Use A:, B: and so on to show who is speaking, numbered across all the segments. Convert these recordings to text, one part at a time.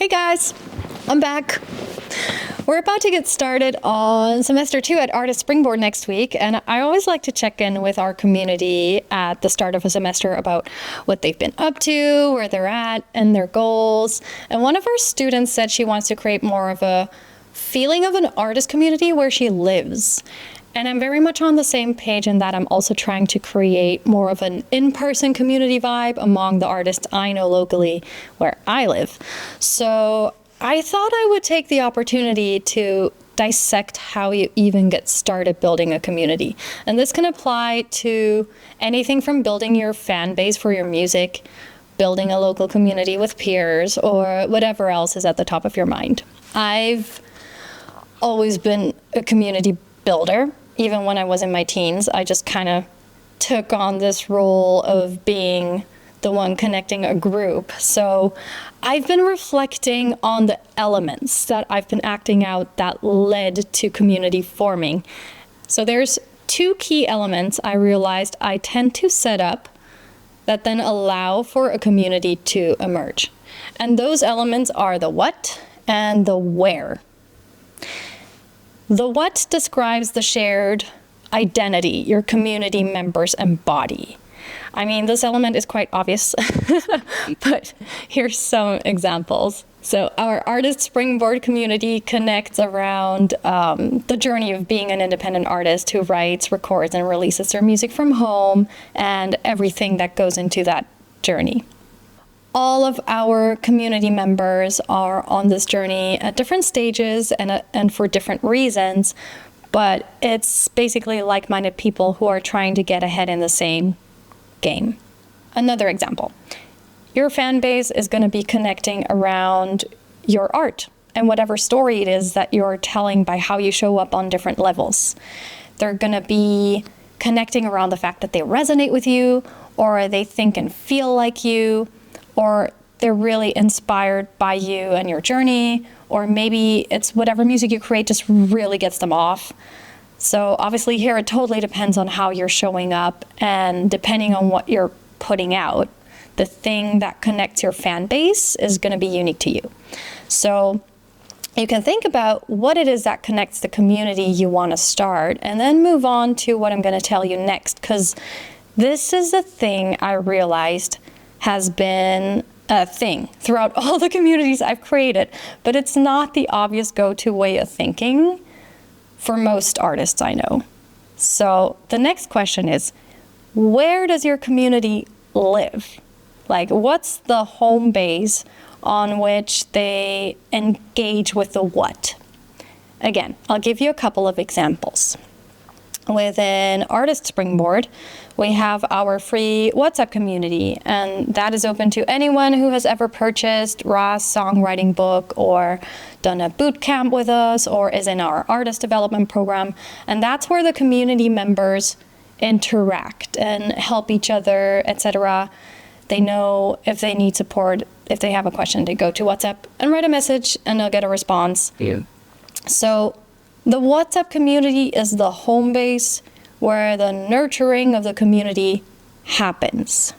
A: Hey guys, I'm back. We're about to get started on semester 2 at Artist Springboard next week, and I always like to check in with our community at the start of a semester about what they've been up to, where they're at, and their goals. And one of our students said she wants to create more of a feeling of an artist community where she lives. And I'm very much on the same page in that I'm also trying to create more of an in-person community vibe among the artists I know locally where I live. So I thought I would take the opportunity to dissect how you even get started building a community. And this can apply to anything from building your fan base for your music, building a local community with peers, or whatever else is at the top of your mind. I've always been a community builder. Even when I was in my teens, I just kind of took on this role of being the one connecting a group. So I've been reflecting on the elements that I've been acting out that led to community forming. So there's 2 key elements I realized I tend to set up that then allow for a community to emerge. And those elements are the what and the where. The what describes the shared identity your community members embody. I mean, this element is quite obvious, but here's some examples. So our Artist Springboard community connects around the journey of being an independent artist who writes, records, and releases their music from home and everything that goes into that journey. All of our community members are on this journey at different stages and for different reasons, but it's basically like-minded people who are trying to get ahead in the same game. Another example, your fan base is going to be connecting around your art and whatever story it is that you're telling by how you show up on different levels. They're going to be connecting around the fact that they resonate with you, or they think and feel like you, or they're really inspired by you and your journey, or maybe it's whatever music you create just really gets them off. So obviously here it totally depends on how you're showing up, and depending on what you're putting out, the thing that connects your fan base is going to be unique to you. So you can think about what it is that connects the community you want to start, and then move on to what I'm going to tell you next, because this is the thing I realized has been a thing throughout all the communities I've created, but it's not the obvious go-to way of thinking for most artists I know. So the next question is, where does your community live? Like, what's the home base on which they engage with the what? Again, I'll give you a couple of examples. Within Artist Springboard, we have our free WhatsApp community, and that is open to anyone who has ever purchased Ra's songwriting book or done a boot camp with us or is in our artist development program. And that's where the community members interact and help each other, etc. They know if they need support, if they have a question, they go to WhatsApp and write a message and they'll get a response. Yeah. So the WhatsApp community is the home base where the nurturing of the community happens.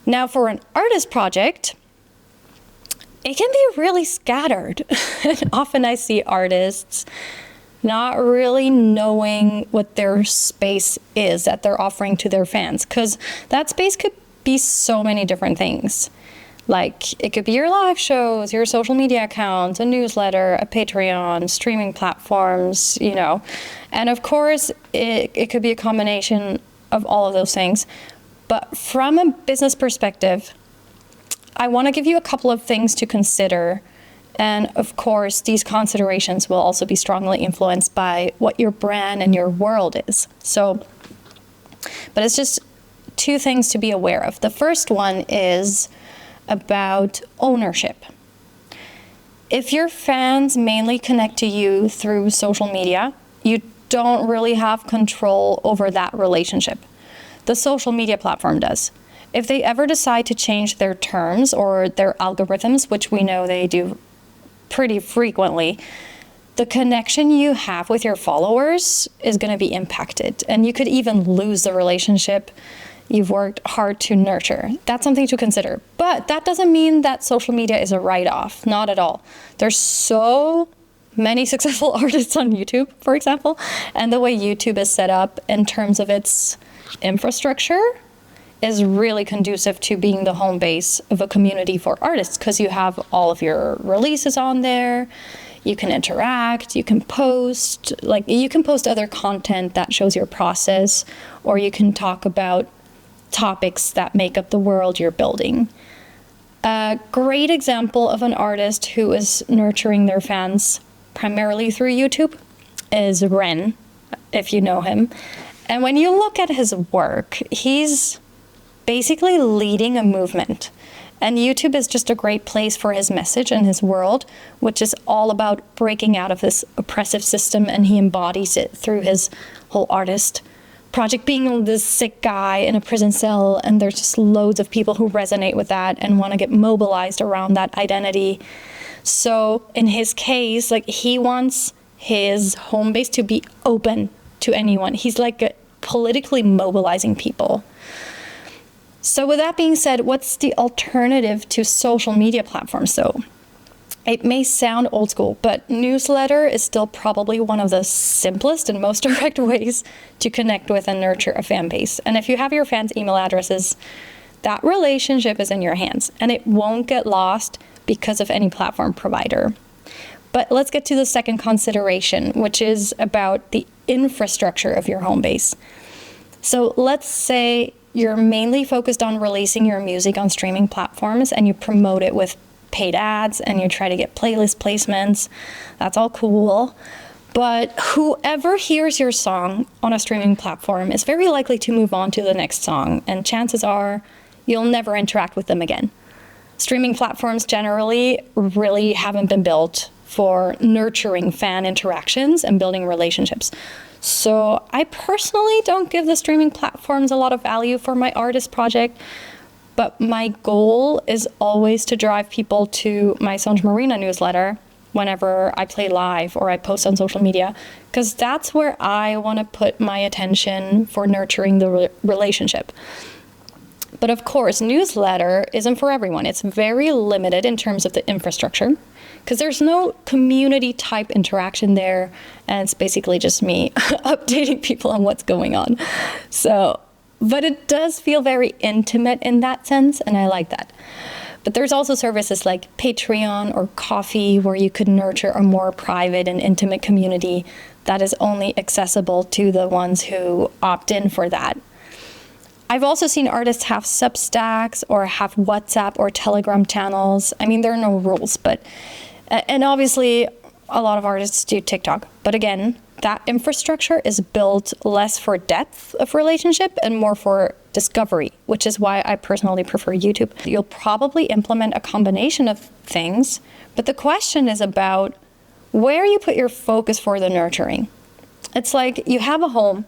A: Now, for an artist project, it can be really scattered. Often I see artists not really knowing what their space is that they're offering to their fans, because that space could be so many different things. Like, it could be your live shows, your social media accounts, a newsletter, a Patreon, streaming platforms, you know. And of course, it could be a combination of all of those things. But from a business perspective, I want to give you a couple of things to consider. And of course, these considerations will also be strongly influenced by what your brand and your world is. So, but it's just 2 things to be aware of. The first one is about ownership. If your fans mainly connect to you through social media, you don't really have control over that relationship. The social media platform does. If they ever decide to change their terms or their algorithms, which we know they do pretty frequently, the connection you have with your followers is going to be impacted, and you could even lose the relationship you've worked hard to nurture. That's something to consider. But that doesn't mean that social media is a write-off. Not at all. There's so many successful artists on YouTube, for example, and the way YouTube is set up in terms of its infrastructure is really conducive to being the home base of a community for artists, because you have all of your releases on there. You can interact, you can post other content that shows your process, or you can talk about topics that make up the world you're building. A great example of an artist who is nurturing their fans primarily through YouTube is Ren, if you know him. And when you look at his work, he's basically leading a movement. And YouTube is just a great place for his message and his world, which is all about breaking out of this oppressive system, and he embodies it through his whole artist project, being this sick guy in a prison cell, and there's just loads of people who resonate with that and want to get mobilized around that identity. So in his case, like, he wants his home base to be open to anyone. He's like politically mobilizing people. So with that being said, what's the alternative to social media platforms? So it may sound old school, but newsletter is still probably one of the simplest and most direct ways to connect with and nurture a fan base. And if you have your fans' email addresses, that relationship is in your hands, and it won't get lost because of any platform provider. But let's get to the second consideration, which is about the infrastructure of your home base. So let's say you're mainly focused on releasing your music on streaming platforms, and you promote it with paid ads, and you try to get playlist placements. That's all cool. But whoever hears your song on a streaming platform is very likely to move on to the next song, and chances are you'll never interact with them again. Streaming platforms generally really haven't been built for nurturing fan interactions and building relationships. So I personally don't give the streaming platforms a lot of value for my artist project, but my goal is always to drive people to my Sonj Marina newsletter whenever I play live or I post on social media, because that's where I want to put my attention for nurturing the relationship. But of course, newsletter isn't for everyone. It's very limited in terms of the infrastructure, because there's no community type interaction there, and it's basically just me updating people on what's going on. So, but it does feel very intimate in that sense, and I like that. But there's also services like Patreon or Coffee, where you could nurture a more private and intimate community that is only accessible to the ones who opt in for that. I've also seen artists have Substacks or have WhatsApp or Telegram channels. I mean, there are no rules, and obviously a lot of artists do TikTok. But again, that infrastructure is built less for depth of relationship and more for discovery, which is why I personally prefer YouTube. You'll probably implement a combination of things, but the question is about where you put your focus for the nurturing. It's like you have a home,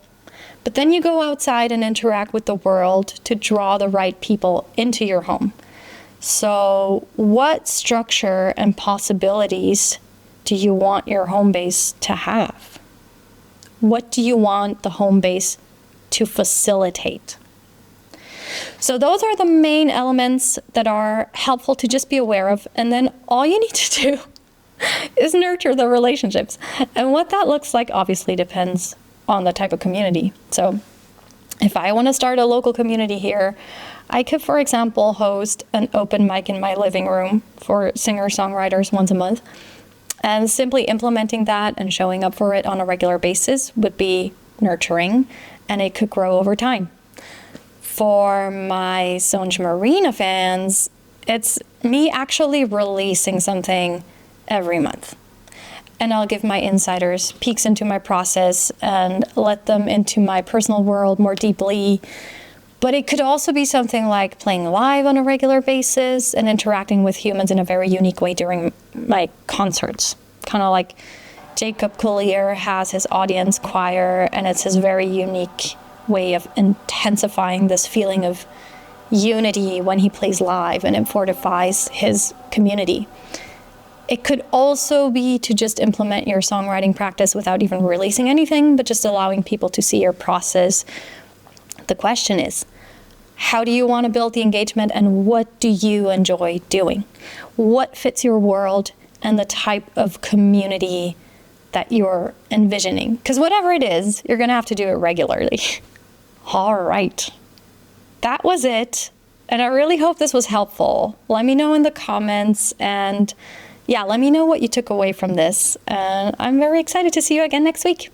A: but then you go outside and interact with the world to draw the right people into your home. So what structure and possibilities do you want your home base to have? What do you want the home base to facilitate? So those are the main elements that are helpful to just be aware of. And then all you need to do is nurture the relationships. And what that looks like obviously depends on the type of community. So if I want to start a local community here, I could, for example, host an open mic in my living room for singer-songwriters once a month. And simply implementing that and showing up for it on a regular basis would be nurturing, and it could grow over time. For my Sonj Marina fans, it's me actually releasing something every month. And I'll give my insiders peeks into my process and let them into my personal world more deeply. But it could also be something like playing live on a regular basis and interacting with humans in a very unique way during my concerts. Kind of like Jacob Collier has his audience choir, and it's his very unique way of intensifying this feeling of unity when he plays live, and it fortifies his community. It could also be to just implement your songwriting practice without even releasing anything, but just allowing people to see your process. The question is, How do you want to build the engagement, and what do you enjoy doing? What fits your world and the type of community that you're envisioning? Because whatever it is, you're going to have to do it regularly. All right. That was it. And I really hope this was helpful. Let me know in the comments, and yeah, let me know what you took away from this. And I'm very excited to see you again next week.